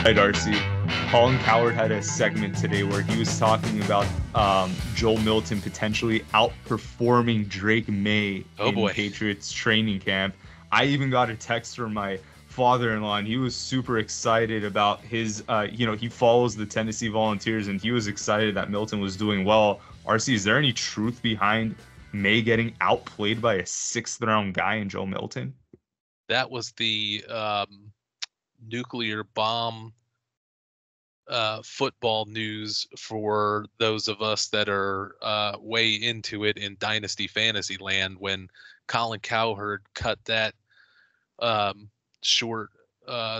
Right, RC. Colin Cowherd had a segment today where he was talking about Joe Milton potentially outperforming Drake May Oh in boy. Patriots training camp. I even got a text from my father-in-law, and he was super excited about his, he follows the Tennessee Volunteers, and he was excited that Milton was doing well. RC, is there any truth behind May getting outplayed by a sixth-round guy in Joe Milton? That was the nuclear bomb football news for those of us that are way into it in Dynasty Fantasy land when Colin Cowherd cut that short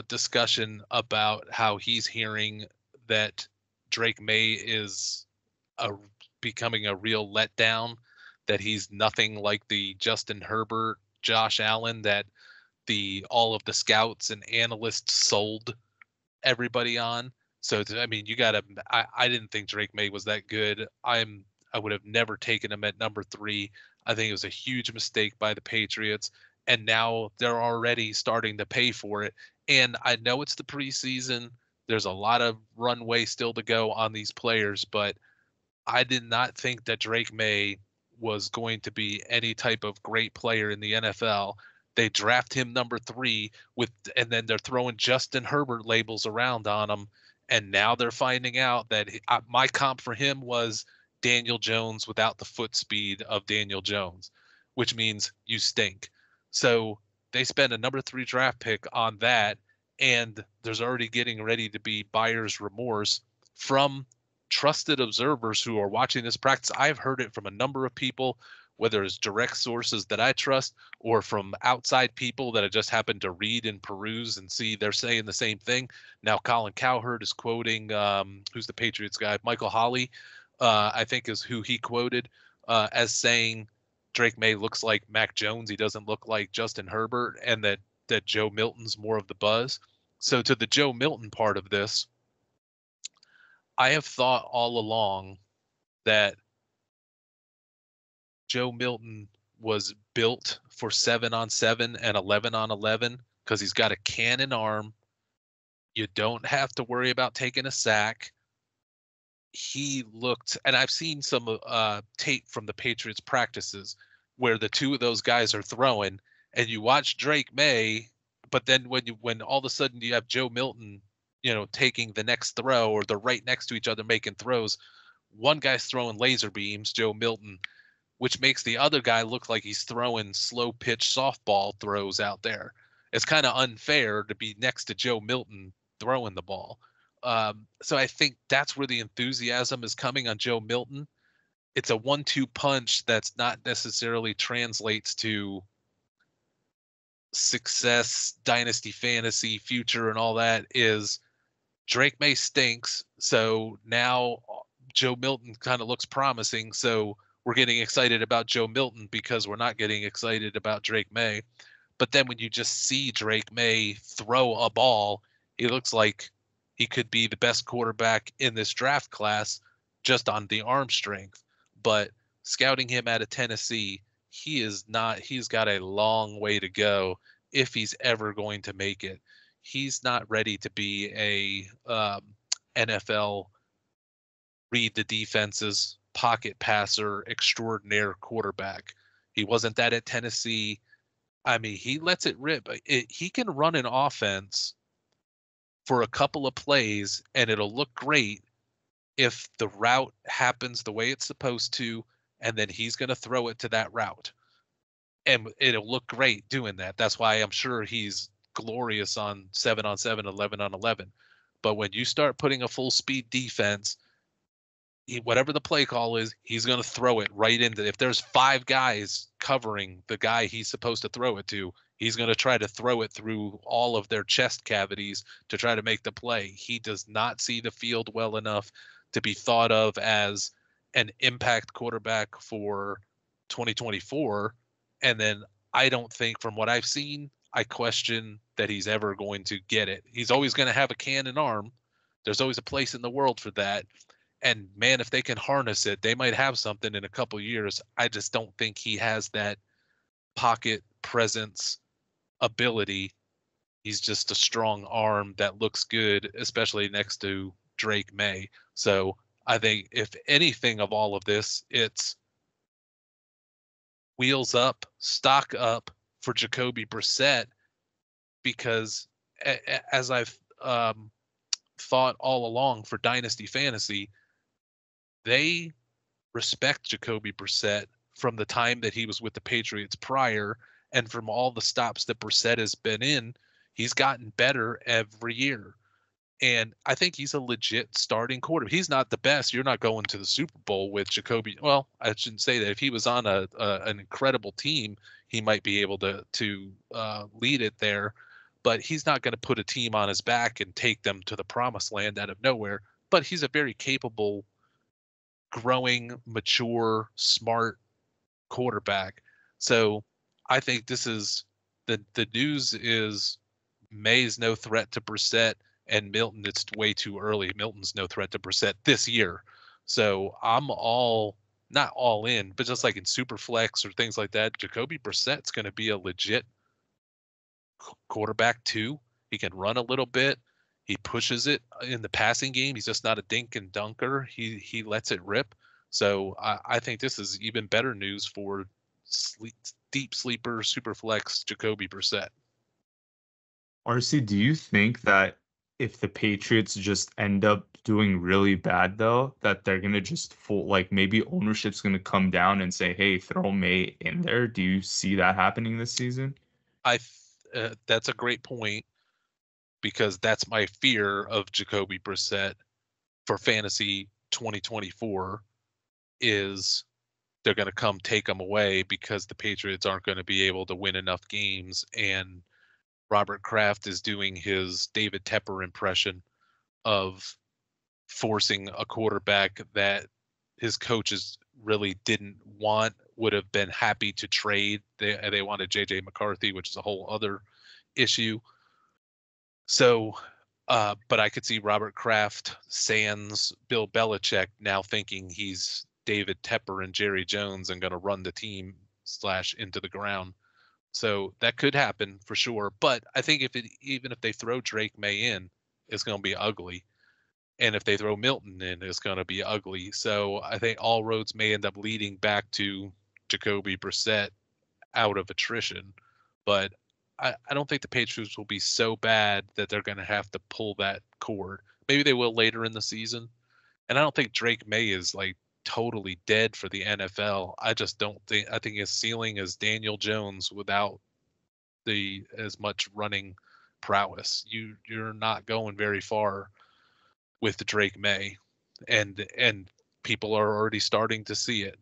discussion about how he's hearing that Drake May is becoming a real letdown, that he's nothing like the Justin Herbert, Josh Allen that all of the scouts and analysts sold everybody on. So I mean, you gotta. I didn't think Drake May was that good. I would have never taken him at number 3. I think it was a huge mistake by the Patriots, and now they're already starting to pay for it. And I know it's the preseason. There's a lot of runway still to go on these players, but I did not think that Drake May was going to be any type of great player in the NFL. They draft him number 3 and then they're throwing Justin Herbert labels around on him. And now they're finding out that my comp for him was Daniel Jones without the foot speed of Daniel Jones, which means you stink. So they spend a number 3 draft pick on that. And there's already getting ready to be buyer's remorse from trusted observers who are watching this practice. I've heard it from a number of people, whether it's direct sources that I trust or from outside people that I just happen to read and peruse and see they're saying the same thing. Now, Colin Cowherd is quoting, who's the Patriots guy? Michael Holley, I think is who he quoted as saying Drake May looks like Mac Jones. He doesn't look like Justin Herbert, and that Joe Milton's more of the buzz. So to the Joe Milton part of this, I have thought all along that Joe Milton was built for 7-on-7 and 11-on-11 because he's got a cannon arm. You don't have to worry about taking a sack. He looked, and I've seen some tape from the Patriots practices where the two of those guys are throwing, and you watch Drake May, but then when all of a sudden you have Joe Milton, taking the next throw, or they're right next to each other making throws, one guy's throwing laser beams, Joe Milton, which makes the other guy look like he's throwing slow pitch softball throws out there. It's kind of unfair to be next to Joe Milton throwing the ball. So I think that's where the enthusiasm is coming on Joe Milton. It's a 1-2 punch that's not necessarily translates to success, dynasty fantasy, future, and all that. Is Drake May stinks. So now Joe Milton kind of looks promising. So we're getting excited about Joe Milton because we're not getting excited about Drake May. But then when you just see Drake May throw a ball, it looks like he could be the best quarterback in this draft class just on the arm strength. But scouting him out of Tennessee, he is not. He's got a long way to go if he's ever going to make it. He's not ready to be a NFL read the defenses, pocket passer, extraordinaire quarterback. He wasn't that at Tennessee. I mean, he lets it rip. He can run an offense for a couple of plays, and it'll look great if the route happens the way it's supposed to, and then he's going to throw it to that route. And it'll look great doing that. That's why I'm sure he's glorious on 7-on-7, 11-on-11. But when you start putting a full speed defense, whatever the play call is, he's going to throw it right into. If there's 5 guys covering the guy he's supposed to throw it to, he's going to try to throw it through all of their chest cavities to try to make the play. He does not see the field well enough to be thought of as an impact quarterback for 2024. And then I don't think, from what I've seen, I question that he's ever going to get it. He's always going to have a cannon arm. There's always a place in the world for that. And man, if they can harness it, they might have something in a couple years. I just don't think he has that pocket presence ability He's just a strong arm that looks good, especially next to Drake May. So I think if anything of all of this, it's wheels up, stock up for Jacoby Brissett, because as I've thought all along for Dynasty Fantasy, they respect Jacoby Brissett from the time that he was with the Patriots prior, and from all the stops that Brissett has been in, he's gotten better every year. And I think he's a legit starting quarterback. He's not the best. You're not going to the Super Bowl with Jacoby. Well, I shouldn't say that. If he was on an incredible team, he might be able to lead it there. But he's not going to put a team on his back and take them to the promised land out of nowhere. But he's a very capable, growing, mature, smart quarterback. So I think this is the news is May's no threat to Brissett, and Milton, it's way too early. Milton's no threat to Brissett this year. So I'm not all in, but just like in Superflex or things like that, Jacoby Brissett's going to be a legit quarterback too. He can run a little bit. He pushes it in the passing game. He's just not a dink and dunker. He lets it rip. So I think this is even better news for deep sleeper Superflex Jacoby Brissett. RC, do you think that if the Patriots just end up doing really bad though, that they're gonna just like maybe ownership's gonna come down and say, hey, throw May in there? Do you see that happening this season? That's a great point, because that's my fear of Jacoby Brissett for fantasy 2024 is they're going to come take him away because the Patriots aren't going to be able to win enough games. And Robert Kraft is doing his David Tepper impression of forcing a quarterback that his coaches really didn't want, would have been happy to trade. They wanted JJ McCarthy, which is a whole other issue. So, but I could see Robert Kraft sans Bill Belichick now thinking he's David Tepper and Jerry Jones and going to run the team / into the ground. So that could happen for sure. But I think even if they throw Drake May in, it's going to be ugly. And if they throw Milton in, it's going to be ugly. So I think all roads may end up leading back to Jacoby Brissett out of attrition. But I don't think the Patriots will be so bad that they're going to have to pull that cord. Maybe they will later in the season. And I don't think Drake May is like totally dead for the NFL. I just don't think. I think his ceiling is Daniel Jones without as much running prowess. You're not going very far with Drake May, and people are already starting to see it.